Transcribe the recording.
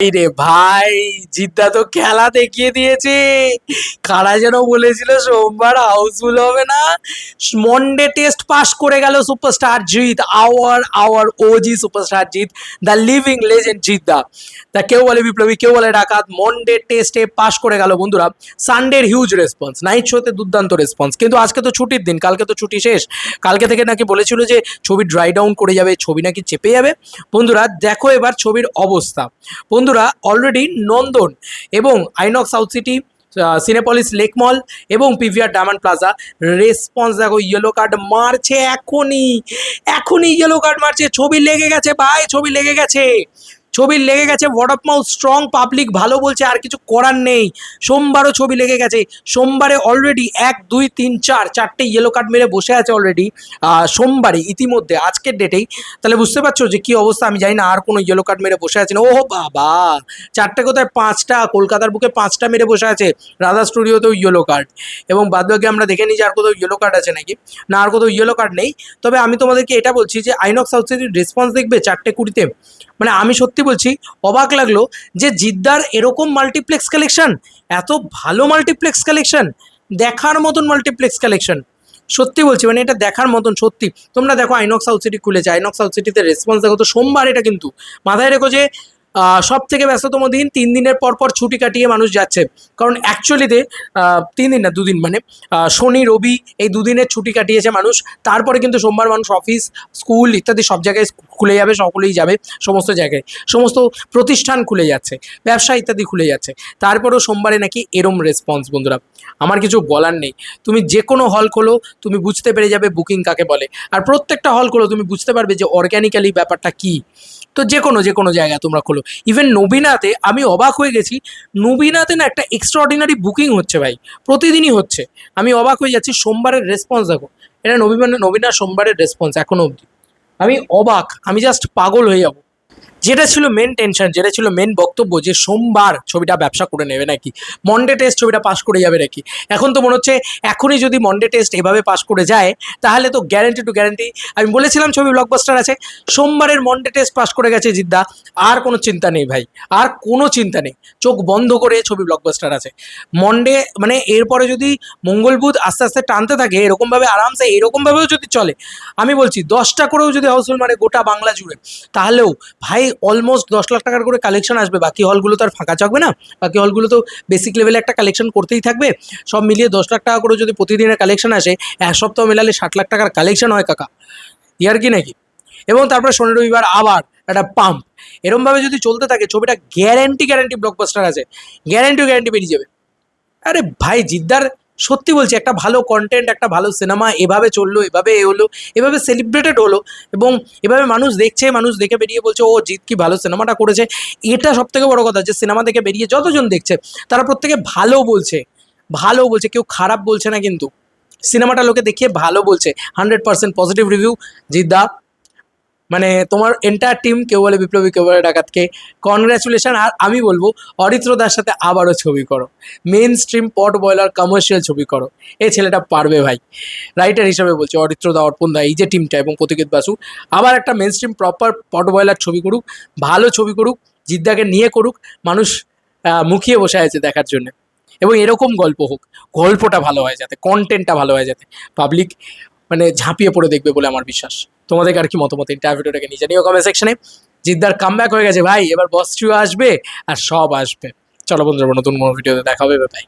রে ভাই, জিদ্দা তো খেলা দেখিয়ে দিয়েছে। কারা যেন বলেছিল সোমবার হাউসফুল হবে না। মনডে টেস্ট পাস করে গেল superstar Jeet, our OG superstar Jeet, the living legend জিদ্দা। তা কেউ বলে বিপ্লবী, কেউ বলে ডাকাত, মনডে টেস্টে পাস করে গেল বন্ধুরা। সানডের হিউজ রেসপন্স, নাইট শোতে দুর্দান্ত রেসপন্স, কিন্তু আজকে তো ছুটির দিন, কালকে তো ছুটি শেষ। কালকে থেকে নাকি বলেছিল যে ছবি ড্রাই ডাউন করে যাবে, ছবি নাকি চেপে যাবে। বন্ধুরা দেখো এবার ছবির অবস্থা। বন্ধুরা অলরেডি নন্দন এবং INOX South City, Cinepolis Lake Mall এবং পিভিআর ডায়মন্ড প্লাজা রেসপন্স দেখো। ইয়েলো কার্ড মারছে এখনই, এখনই ইয়েলো কার্ড মারছে। ছবি লেগে গেছে ভাই, ছবি লেগে গেছে, ছবি লেগে গেছে। Word of mouth strong, public ভালো বলছে, আর কিছু করার নেই। সোমবারও ছবি লেগে গেছে। সোমবারে অলরেডি 1 2 3 4 চারটে ইয়েলো কার্ড মেরে বসে আছে অলরেডি সোমবারে ইতিমধ্যে, আজকের ডেটেই। তাহলে বুঝতে পারছো যে কি অবস্থা। আমি জানি না আর কোনো ইয়েলো কার্ড মেরে বসে আছে না। ও বাবা, চারটে কোথায়, 5টা কলকাতার বুকে 5টা মেরে বসে আছে। রাধা স্টুডিওতেও ইয়েলো কার্ড, এবং বাদবাকি আমরা দেখে নিই যে আর কোথাও ইয়েলো কার্ড আছে নাকি। না, আর কোথাও ইয়েলো কার্ড নেই। তবে আমি তোমাদেরকে এটা বলছি যে আইনক্স সাউথ সিটির রেসপন্স দেখবে 4:20 মানে আমি সত্যি বলছি অবাক লাগলো যে জিদ্দার এরকম মাল্টিপ্লেক্স কালেকশন, এত ভালো মাল্টিপ্লেক্স কালেকশন, দেখার মতন মাল্টিপ্লেক্স কালেকশন। সত্যি বলছি, মানে এটা দেখার মতন সত্যি। তোমরা দেখো আইনক্স সাউথ সিটি খুলেছে, আইনক্স সাউথ সিটিতে রেসপন্স দেখো তো। সোমবার এটা কিন্তু মাথায় রেখো যে সব থেকে ব্যস্ততম দিন, 3 দিনের পর পর ছুটি কাটিয়ে মানুষ যাচ্ছে। কারণ অ্যাকচুয়ালিতে 3 দিন না 2 দিন, মানে শনি রবি এই 2 দিনের ছুটি কাটিয়েছে মানুষ। তারপরে কিন্তু সোমবার মানুষ অফিস স্কুল ইত্যাদি সব জায়গায় খুলে যাবে, সকলেই যাবে, সমস্ত জায়গায় সমস্ত প্রতিষ্ঠান খুলে যাচ্ছে, ব্যবসা ইত্যাদি খুলে যাচ্ছে। তারপরেও সোমবারে নাকি এরম রেসপন্স। বন্ধুরা আমার কিছু বলার নেই। তুমি যে কোনো হল খোলো, তুমি বুঝতে পেরে যাবে বুকিং কাকে বলে। আর প্রত্যেকটা হল খোলো, তুমি বুঝতে পারবে যে অর্গ্যানিক্যালি ব্যাপারটা কী। তো যে কোনো জায়গায় তোমরা খোলো। ইভেন নবীনাতে আমি অবাক হয়ে গেছি। নবীনাতে না একটা এক্সট্রাঅর্ডিনারি বুকিং হচ্ছে ভাই, প্রতিদিনই হচ্ছে। আমি অবাক হয়ে যাচ্ছি। সোমবারের রেসপন্স দেখো, এটা নবীনা সোমবারের রেসপন্স এখনো অবধি। আমি অবাক, আমি জাস্ট পাগল হয়ে যাবো। যেটা ছিল মেন টেনশন, যেটা ছিল মেন বক্তব্য, যে সোমবার ছবিটা ব্যবসা করে নেবে নাকি, মনডে টেস্ট ছবিটা পাস করে যাবে নাকি। এখন তো মনে হচ্ছে এখনই যদি মনডে টেস্ট এভাবে পাস করে যায় তাহলে তো গ্যারেন্টি টু গ্যারেন্টি। আমি বলেছিলাম ছবি ব্লকবাস্টার আছে। সোমবারের মনডে টেস্ট পাস করে গেছে জিদ্দা, আর কোনো চিন্তা নেই ভাই, আর কোনো চিন্তা নেই। চোখ বন্ধ করে ছবি ব্লকবাস্টার আছে। মনডে মানে এরপরে যদি মঙ্গল বুধ আস্তে আস্তে টানতে থাকে এরকমভাবে, আরামসে এরকমভাবেও যদি চলে, আমি বলছি 10টা করেও যদি হাউসফুল মানে গোটা বাংলা জুড়ে, তাহলেও ভাই অলমোস্ট 10 লাখ টাকার করে কালেকশন আসবে। বাকি হলগুলো তো আর ফাঁকা থাকবে না, বাকি হলগুলো তো বেসিক লেভেলে একটা কালেকশন করতেই থাকবে। সব মিলিয়ে 10 লাখ টাকা করে যদি প্রতিদিনের কালেকশন আসে, এক সপ্তাহ মেলালে 60 লাখ টাকার কালেকশন হয় কাকা, ইয়ার কি নাকি। এবং তারপরে শনি রবিবার আবার একটা পাম্প। এরমভাবে যদি চলতে থাকে ছবিটা গ্যারেন্টি ব্লকবাস্টার আছে, গ্যারেন্টি বেরিয়ে যাবে। আরে ভাই জিদ্দার সত্যি বলছি, একটা ভালো কন্টেন্ট, একটা ভালো সিনেমা এভাবে চললো, এভাবে হলো, এভাবে সেলিব্রেটেড হলো, এবং এভাবে মানুষ দেখছে, মানুষ দেখে বেরিয়ে বলছে ও জিৎ কি ভালো সিনেমাটা করেছে। এটা সব থেকে বড় কথা, যে সিনেমা দেখে বেরিয়ে যতজন দেখছে তারা প্রত্যেকে ভালো বলছে, ভালো বলছে, কেউ খারাপ বলছে না কিন্তু। সিনেমাটা লোকে দেখিয়ে ভালো বলছে। 100% পজিটিভ রিভিউ জিদ্দা। মানে তোমার এন্টায়ার টিম, কেউ বলে বিপ্লবী, কেউ বলে ডাকাতকে কনগ্রাচুলেশন। আর আমি বলবো অরিত্রদার সাথে আবারও ছবি করো, মেন স্ট্রিম পট বয়লার কমার্শিয়াল ছবি করো। এই ছেলেটা পারবে ভাই। রাইটার হিসাবে বলছি, অরিত্রদা, অর্পণদা, এই যে টিমটা, এবং প্রতীকিত বাসু, আবার একটা মেন স্ট্রিম প্রপার পট বয়লার ছবি করুক, ভালো ছবি করুক, জিদ্দাকে নিয়ে করুক। মানুষ মুখিয়ে বসে আছে দেখার জন্য। এবং এরকম গল্প হোক, গল্পটা ভালো হয় যাতে, কন্টেন্টটা ভালো হয় যাতে, পাবলিক মানে ঝাঁপিয়ে পড়ে দেখবে বলে আমার বিশ্বাস। তোমাদের আর কি মতামত ভিডিওটাকে নিয়ে জানিও কমেন্ট সেকশনে। জিদ্দার কামব্যাক হয়ে গেছে ভাই, এবার বস টু আসবে আর সব আসবে। চলো বন্ধুরা, নতুন কোনো ভিডিওতে দেখা হবে ভাই।